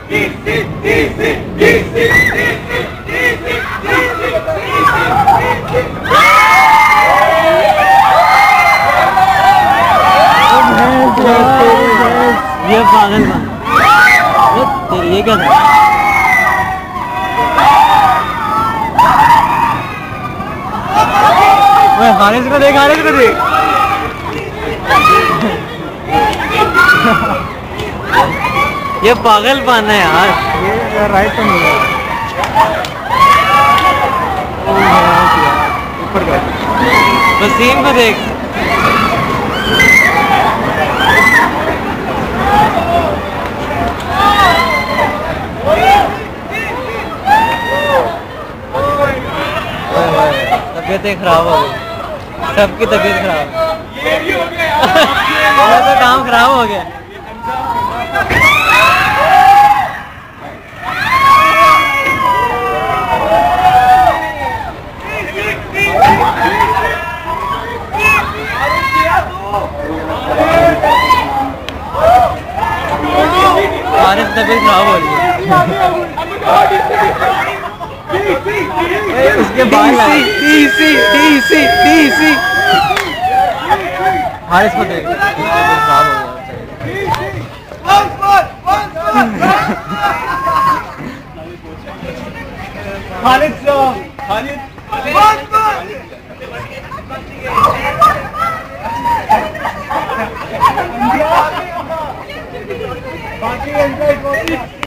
ये पागल बन ये क्या था? हारिस को देख, हारिस को देख। ये पागलपन है यार, ये राइट तो नहीं है। ऊपर का वसीम को देख। तबीयतें खराब हो गई, सबकी तबीयत खराब। तो काम खराब हो गया। हारिस तबीयत खराब हो रही है। उसके बाद हारिस को देख, खराब हो गया।